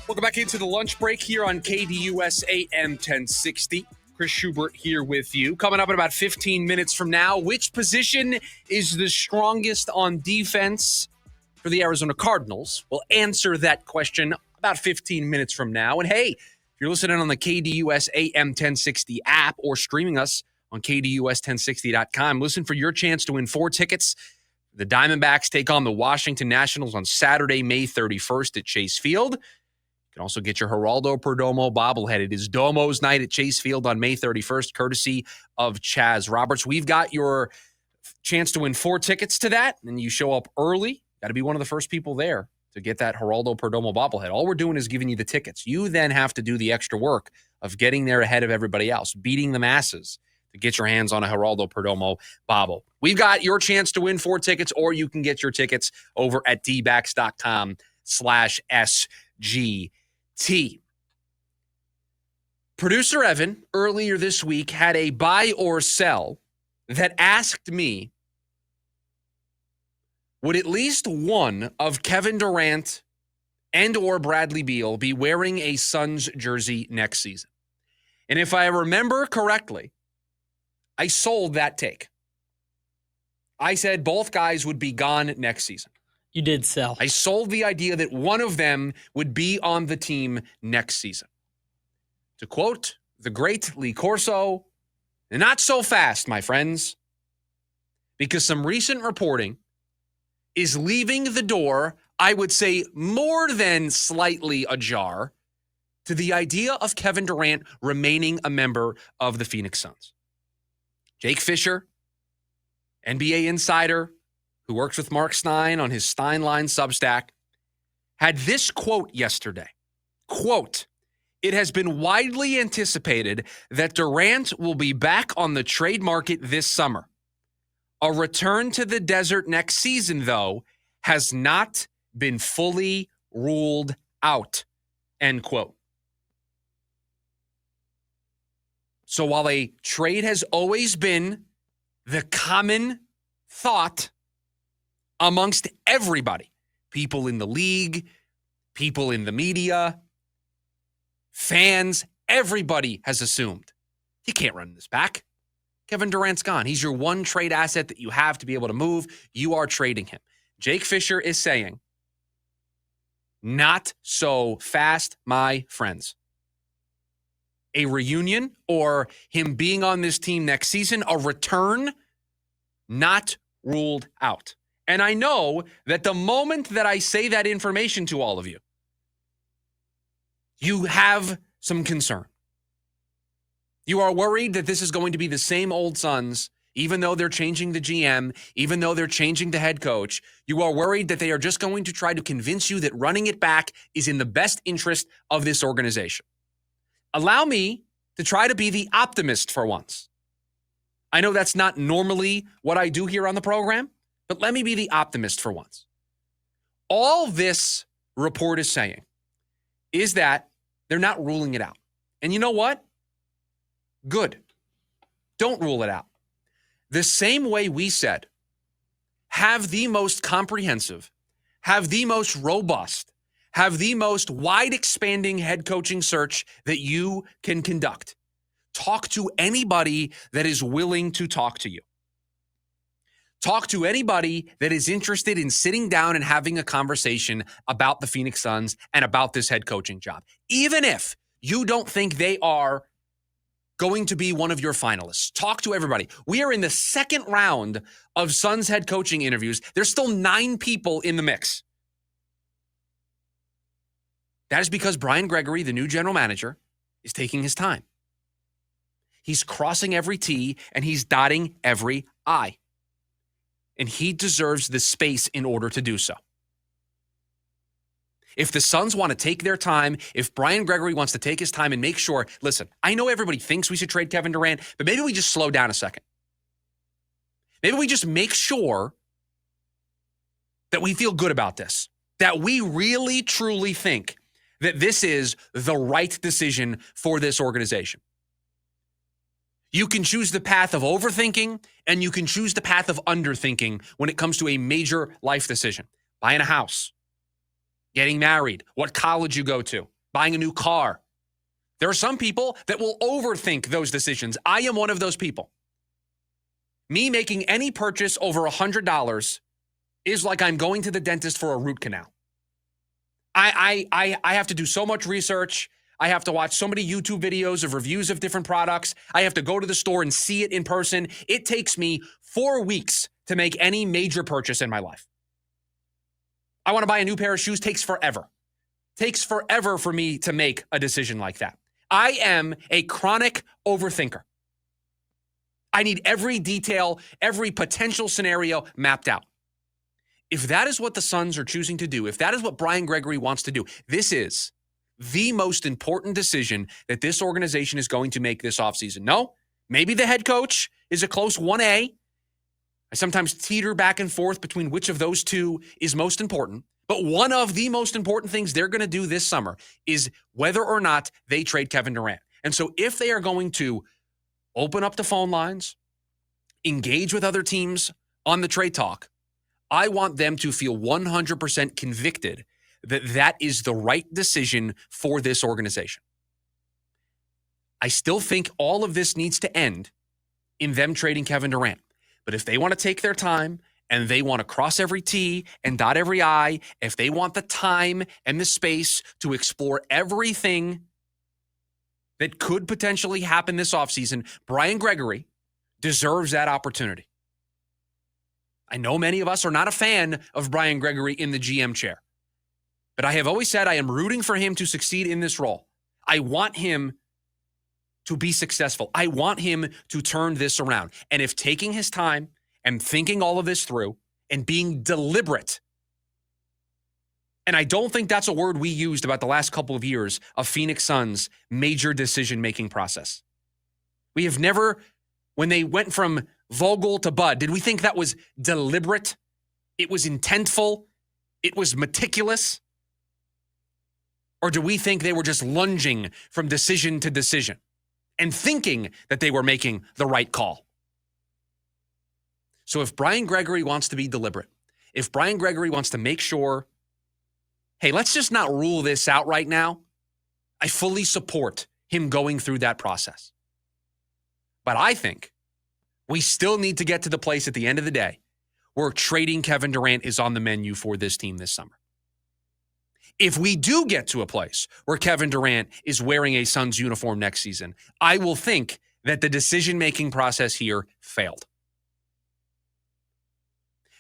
Welcome back into the lunch break here on KDUS AM 1060. Chris Schubert here with you. Coming up in about 15 minutes from now, which position is the strongest on defense for the Arizona Cardinals? We'll answer that question about 15 minutes from now. And hey, if you're listening on the KDUS AM 1060 app or streaming us on KDUS1060.com, listen for your chance to win 4 tickets. The Diamondbacks take on the Washington Nationals on Saturday, May 31st at Chase Field. You can also get your Geraldo Perdomo bobblehead. It is Domo's night at Chase Field on May 31st, courtesy of Chaz Roberts. We've got your chance to win 4 tickets to that, and you show up early. Got to be one of the first people there to get that Geraldo Perdomo bobblehead. All we're doing is giving you the tickets. You then have to do the extra work of getting there ahead of everybody else, beating the masses to get your hands on a Geraldo Perdomo bobble. We've got your chance to win 4 tickets, or you can get your tickets over at dbacks.com/SGT. Producer Evan, earlier this week, had a buy or sell that asked me, would at least one of Kevin Durant and or Bradley Beal be wearing a Suns jersey next season? And if I remember correctly, I sold that take. I said both guys would be gone next season. You did sell. I sold the idea that one of them would be on the team next season. To quote the great Lee Corso, not so fast, my friends, because some recent reporting is leaving the door, I would say more than slightly ajar, to the idea of Kevin Durant remaining a member of the Phoenix Suns. Jake Fisher, NBA insider, who works with Mark Stein on his Steinline Substack, had this quote yesterday. Quote, "It has been widely anticipated that Durant will be back on the trade market this summer. A return to the desert next season, though, has not been fully ruled out." End quote. So while a trade has always been the common thought amongst everybody, people in the league, people in the media, fans, everybody has assumed he can't run this back. Kevin Durant's gone. He's your one trade asset that you have to be able to move. You are trading him. Jake Fisher is saying, not so fast, my friends. A reunion or him being on this team next season, a return, not ruled out. And I know that the moment that I say that information to all of you, you have some concern. You are worried that this is going to be the same old Suns, even though they're changing the GM, even though they're changing the head coach. You are worried that they are just going to try to convince you that running it back is in the best interest of this organization. Allow me to try to be the optimist for once. I know that's not normally what I do here on the program, but let me be the optimist for once. All this report is saying is that they're not ruling it out. And you know what? Good. Don't rule it out. The same way we said, have the most comprehensive, have the most robust, have the most wide-expanding head coaching search that you can conduct. Talk to anybody that is willing to talk to you. Talk to anybody that is interested in sitting down and having a conversation about the Phoenix Suns and about this head coaching job. Even if you don't think they are going to be one of your finalists, talk to everybody. We are in the second round of Suns head coaching interviews. There's still 9 people in the mix. That is because Brian Gregory, the new general manager, is taking his time. He's crossing every T and he's dotting every I. And he deserves the space in order to do so. If the Suns want to take their time, if Brian Gregory wants to take his time and make sure, listen, I know everybody thinks we should trade Kevin Durant, but maybe we just slow down a second. Maybe we just make sure that we feel good about this, that we really, truly think that this is the right decision for this organization. You can choose the path of overthinking and you can choose the path of underthinking when it comes to a major life decision. Buying a house, getting married, what college you go to, buying a new car. There are some people that will overthink those decisions. I am one of those people. Me making any purchase over $100 is like I'm going to the dentist for a root canal. I have to do so much research. I have to watch so many YouTube videos of reviews of different products. I have to go to the store and see it in person. It takes me 4 weeks to make any major purchase in my life. I want to buy a new pair of shoes. Takes forever. Takes forever for me to make a decision like that. I am a chronic overthinker. I need every detail, every potential scenario mapped out. If that is what the Suns are choosing to do, if that is what Brian Gregory wants to do, this is the most important decision that this organization is going to make this offseason. No, maybe the head coach is a close 1A. I sometimes teeter back and forth between which of those two is most important. But one of the most important things they're going to do this summer is whether or not they trade Kevin Durant. And so if they are going to open up the phone lines, engage with other teams on the trade talk, I want them to feel 100% convicted that that is the right decision for this organization. I still think all of this needs to end in them trading Kevin Durant. But if they want to take their time and they want to cross every T and dot every I, if they want the time and the space to explore everything that could potentially happen this offseason, Brian Gregory deserves that opportunity. I know many of us are not a fan of Brian Gregory in the GM chair, but I have always said I am rooting for him to succeed in this role. I want him to be successful. I want him to turn this around. And if taking his time and thinking all of this through and being deliberate, and I don't think that's a word we used about the last couple of years of Phoenix Suns' major decision-making process. We have never, when they went from Vogel to Bud, did we think that was deliberate? It was intentful? It was meticulous? Or do we think they were just lunging from decision to decision and thinking that they were making the right call? So if Brian Gregory wants to be deliberate, if Brian Gregory wants to make sure, hey, let's just not rule this out right now, I fully support him going through that process. But I think we still need to get to the place at the end of the day where trading Kevin Durant is on the menu for this team this summer. If we do get to a place where Kevin Durant is wearing a Suns uniform next season, I will think that the decision-making process here failed.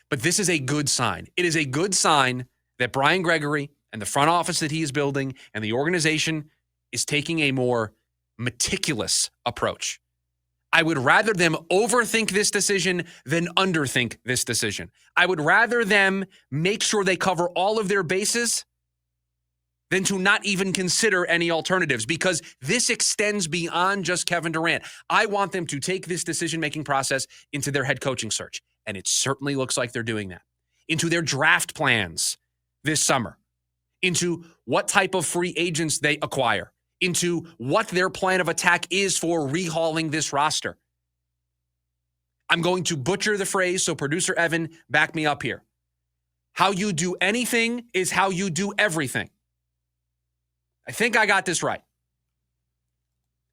But this is a good sign. It is a good sign that Brian Gregory and the front office that he is building and the organization is taking a more meticulous approach. I would rather them overthink this decision than underthink this decision. I would rather them make sure they cover all of their bases than to not even consider any alternatives, because this extends beyond just Kevin Durant. I want them to take this decision-making process into their head coaching search, and it certainly looks like they're doing that, into their draft plans this summer, into what type of free agents they acquire, into what their plan of attack is for rehauling this roster. I'm going to butcher the phrase, so producer Evan, back me up here. How you do anything is how you do everything. I think I got this right.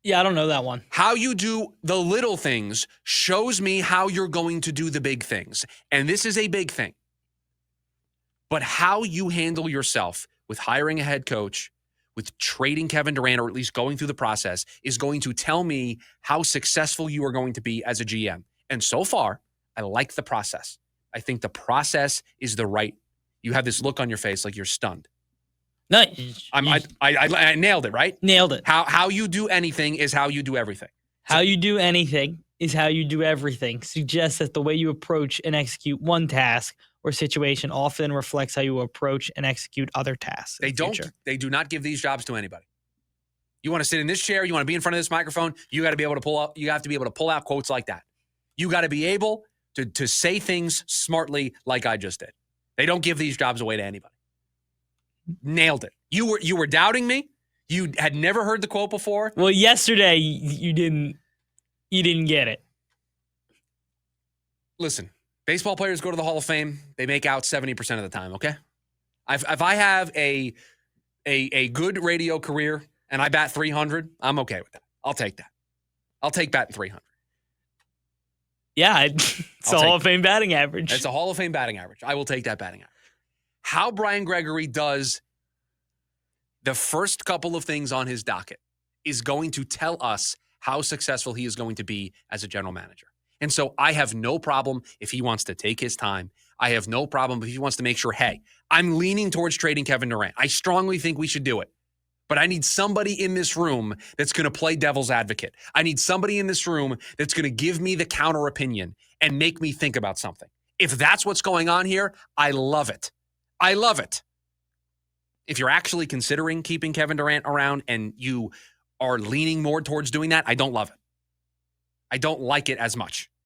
Yeah, I don't know that one. How you do the little things shows me how you're going to do the big things. And this is a big thing. But how you handle yourself with hiring a head coach, with trading Kevin Durant, or at least going through the process, is going to tell me how successful you are going to be as a GM. And so far, I like the process. I think the process is the right. You have this look on your face like you're stunned. No, I nailed it, right? Nailed it. How you do anything is how you do everything. How you do anything is how you do everything. Suggests that the way you approach and execute one task or situation often reflects how you approach and execute other tasks. They do not give these jobs to anybody. You want to sit in this chair, you want to be in front of this microphone, you got to be able to pull up, you have to be able to pull out quotes like that. You got to be able to say things smartly like I just did. They don't give these jobs away to anybody. Nailed it. You were doubting me. You had never heard the quote before. Well, yesterday you didn't get it. Listen, baseball players go to the Hall of Fame. They make out 70% of the time, okay? If I have a a good radio career and I bat 300, I'm okay with that. I'll take that. I'll take batting 300. Yeah, it's I'll a Hall take of Fame batting average. It's a Hall of Fame batting average. I will take that batting average. How Brian Gregory does the first couple of things on his docket is going to tell us how successful he is going to be as a general manager. And so I have no problem if he wants to take his time. I have no problem if he wants to make sure, hey, I'm leaning towards trading Kevin Durant. I strongly think we should do it. But I need somebody in this room that's going to play devil's advocate. I need somebody in this room that's going to give me the counter opinion and make me think about something. If that's what's going on here, I love it. I love it. If you're actually considering keeping Kevin Durant around and you are leaning more towards doing that, I don't love it. I don't like it as much.